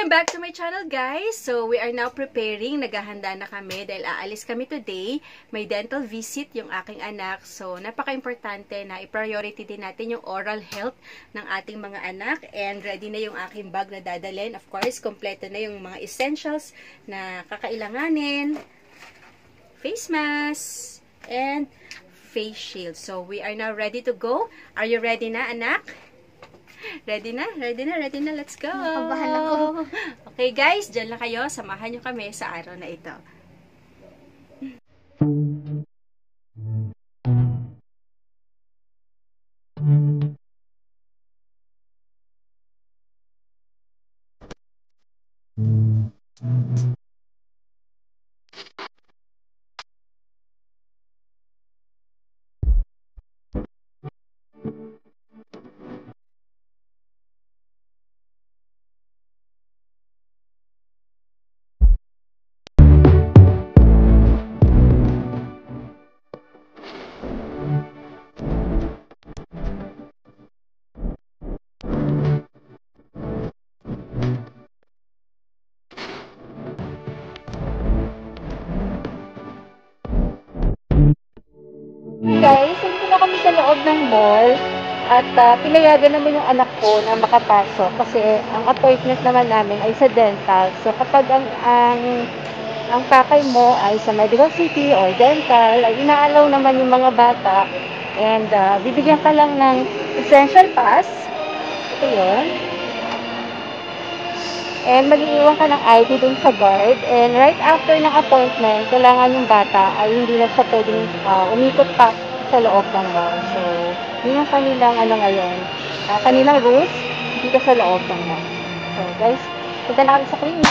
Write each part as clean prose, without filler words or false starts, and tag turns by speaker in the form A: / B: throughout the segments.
A: Welcome back to my channel, guys. So, we are now preparing. Naghahanda na kami dahil aalis kami today. May dental visit yung aking anak. So, napaka-importante na i-priority din natin yung oral health ng ating mga anak. And ready na yung aking bag na dadalhin. Of course, kompleto na yung mga essentials na kakailanganin. Face mask and face shield. So, we are now ready to go. Are you ready na, anak? Ready na? Ready na? Ready na? Let's go!
B: Nakabahan ako.
A: Okay guys, dyan lang kayo. Samahan nyo kami sa araw na ito.
B: Guys, nandito na kami sa loob ng mall at pinayagan naman yung anak ko na makapasok kasi ang appointment naman namin ay sa dental. So kapag ang pakay mo ay sa medical city or dental, ay inaalaw naman yung mga bata and bibigyan ka lang ng essential pass. Ito yun. And mag-iiwan ka ng ID dun sa guard. And right after ng appointment, kailangan yung bata ay hindi na siya pwedeng umikot pa sa loob ng mall. So, yun yung kanilang ngayon. Kanilang rules, hindi ka sa loob ng mall. So, guys, punta na kami sa clinic.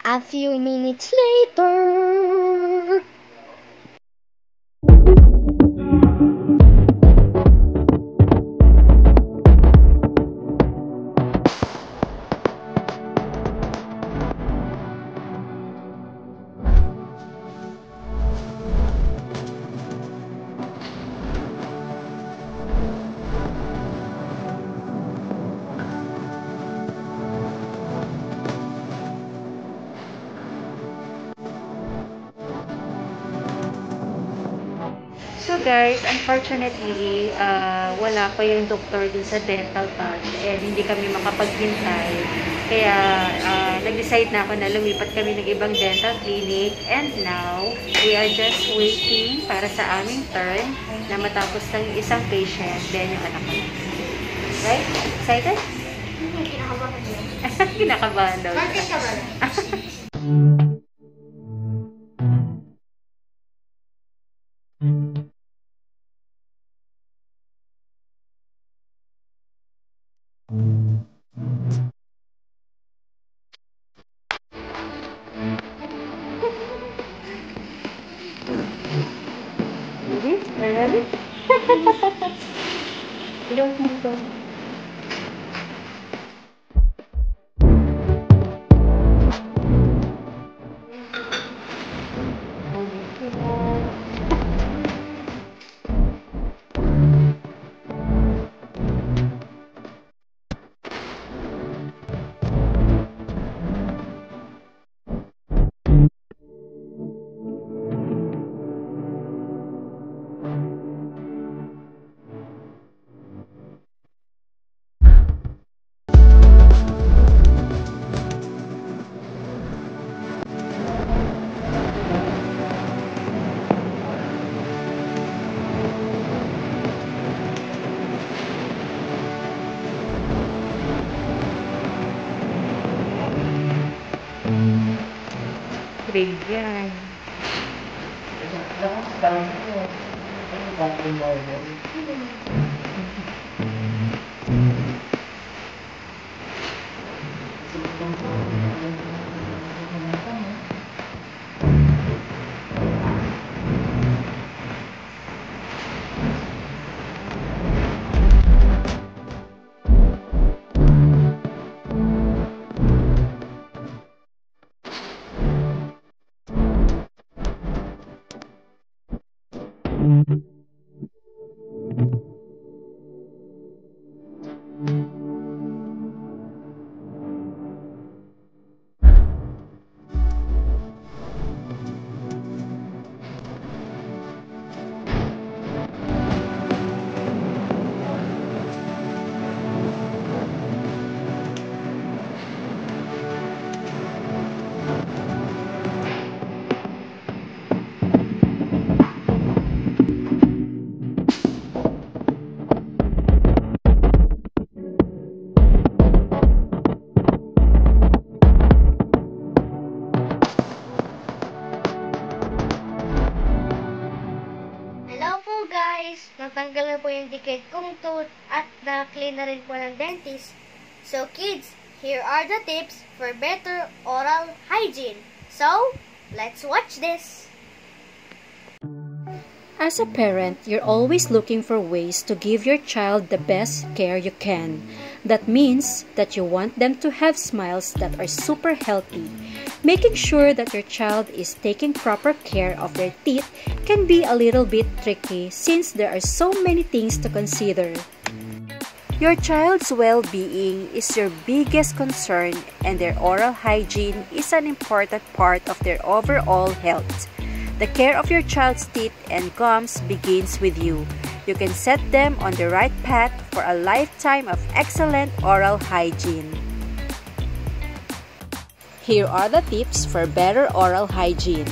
B: A few minutes later.
A: guys, unfortunately, wala pa yung doktor din sa dental pad and hindi kami makapaghintay. Kaya, nag-decide na ako na lumipat kami ng ibang dental clinic and now, we are just waiting para sa aming turn na matapos ng isang patient, then yung anak ko. Right? Excited?
B: Kinakabahan yun.
A: Kinakabahan daw.
B: Bakit ka ba?
A: Ready?
B: Don't move on.
A: Big yan.
B: Hello po guys! Natanggal na po yung dikit kong tooth at na-clean na rin po ng dentist. So kids, here are the tips for better oral hygiene. So, let's watch this!
A: As a parent, you're always looking for ways to give your child the best care you can. That means that you want them to have smiles that are super healthy. Making sure that your child is taking proper care of their teeth can be a little bit tricky since there are so many things to consider. Your child's well-being is your biggest concern, and their oral hygiene is an important part of their overall health. The care of your child's teeth and gums begins with you. You can set them on the right path for a lifetime of excellent oral hygiene. Here are the tips for better oral hygiene.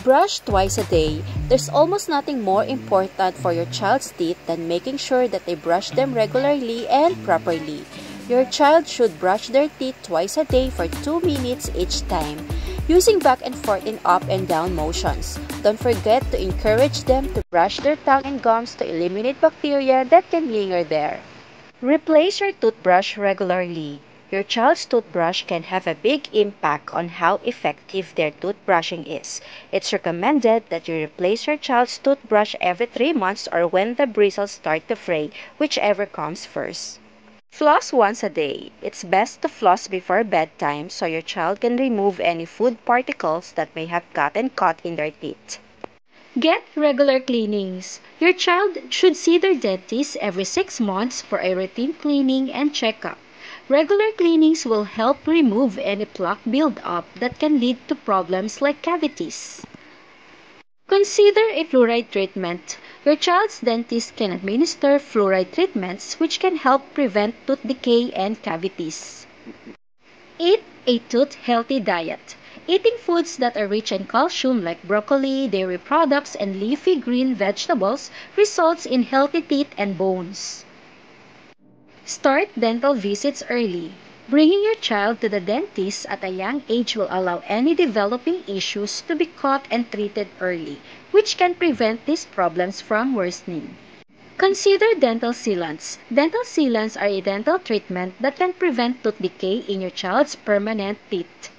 A: Brush twice a day. There's almost nothing more important for your child's teeth than making sure that they brush them regularly and properly. Your child should brush their teeth twice a day for 2 minutes each time, using back and forth in up and down motions. Don't forget to encourage them to brush their tongue and gums to eliminate bacteria that can linger there. Replace your toothbrush regularly. Your child's toothbrush can have a big impact on how effective their toothbrushing is. It's recommended that you replace your child's toothbrush every 3 months or when the bristles start to fray, whichever comes first. Floss once a day. It's best to floss before bedtime so your child can remove any food particles that may have gotten caught in their teeth. Get regular cleanings. Your child should see their dentist every 6 months for a routine cleaning and checkup. Regular cleanings will help remove any plaque buildup that can lead to problems like cavities. Consider a fluoride treatment. Your child's dentist can administer fluoride treatments which can help prevent tooth decay and cavities. Eat a tooth-healthy diet. Eating foods that are rich in calcium like broccoli, dairy products, and leafy green vegetables results in healthy teeth and bones. Start dental visits early. Bringing your child to the dentist at a young age will allow any developing issues to be caught and treated early, which can prevent these problems from worsening. Consider dental sealants. Dental sealants are a dental treatment that can prevent tooth decay in your child's permanent teeth.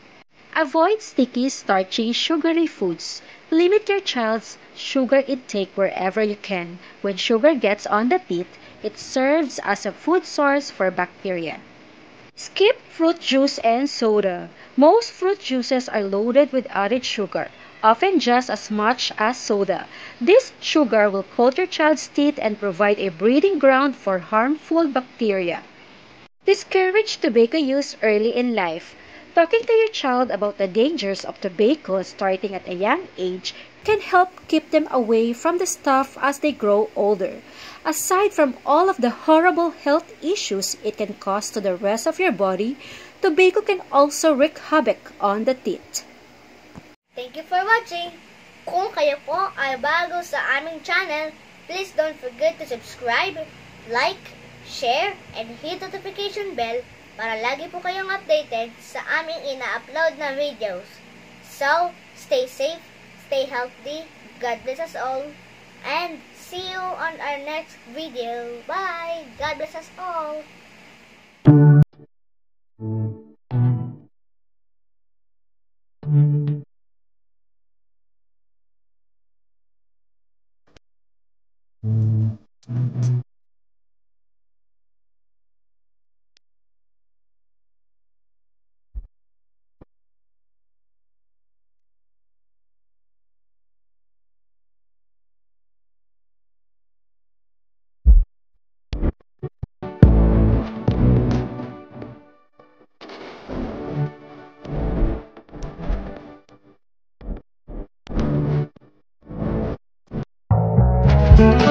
A: Avoid sticky, starchy, sugary foods. Limit your child's sugar intake wherever you can. When sugar gets on the teeth, it serves as a food source for bacteria. Skip fruit juice and soda. Most fruit juices are loaded with added sugar, often just as much as soda. This sugar will coat your child's teeth and provide a breeding ground for harmful bacteria. Discourage tobacco use early in life. Talking to your child about the dangers of tobacco starting at a young age can help keep them away from the stuff as they grow older. Aside from all of the horrible health issues it can cause to the rest of your body, tobacco can also wreak havoc on the teeth.
C: Thank you for watching! Kung kayo po ay bago sa aming channel, please don't forget to subscribe, like, share, and hit the notification bell para lagi po kayong updated sa aming ina-upload na videos. So, stay safe, stay healthy, God bless us all, and see you on our next video. Bye! God bless us all!
B: Thank you.